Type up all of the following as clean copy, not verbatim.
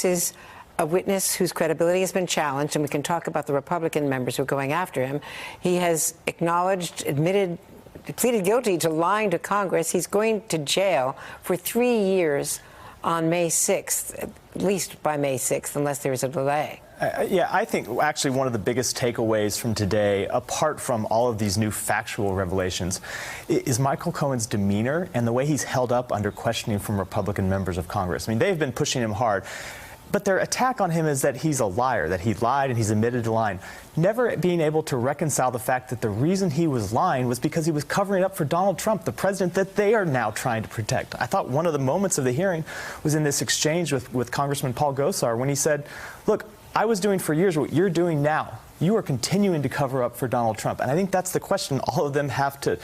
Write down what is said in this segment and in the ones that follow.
This is a witness whose credibility has been challenged, and we can talk about the Republican members who are going after him. He has acknowledged, admitted, pleaded guilty to lying to Congress. He's going to jail for 3 years on May 6th, at least by May 6th, unless there is a delay. Yeah, I think actually one of the biggest takeaways from today, apart from all of these new factual revelations, is Michael Cohen's demeanor and the way he's held up under questioning from Republican members of Congress. I mean, they've been pushing him hard, but their attack on him is that he's a liar, that he lied and he's admitted to lying, never being able to reconcile the fact that the reason he was lying was because he was covering up for Donald Trump, the president that they are now trying to protect. I thought one of the moments of the hearing was in this exchange with Congressman Paul Gosar when he said, look, I was doing for years what you're doing now. You are continuing to cover up for Donald Trump. And I think that's the question all of them have to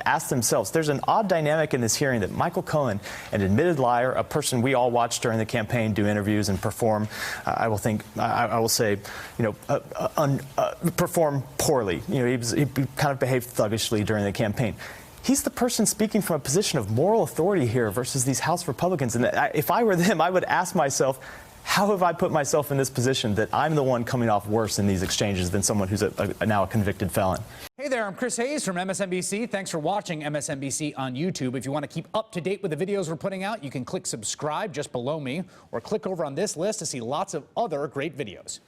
ask themselves. There's an odd dynamic in this hearing that Michael Cohen, an admitted liar, a person we all watched during the campaign do interviews and perform, I will say, perform poorly. You know, he kind of behaved thuggishly during the campaign. He's the person speaking from a position of moral authority here versus these House Republicans. And if I were them, I would ask myself, how have I put myself in this position that I'm the one coming off worse in these exchanges than someone who's now a convicted felon? Hey there, I'm Chris Hayes from MSNBC. Thanks for watching MSNBC on YouTube. If you want to keep up to date with the videos we're putting out, you can click subscribe just below me or click over on this list to see lots of other great videos.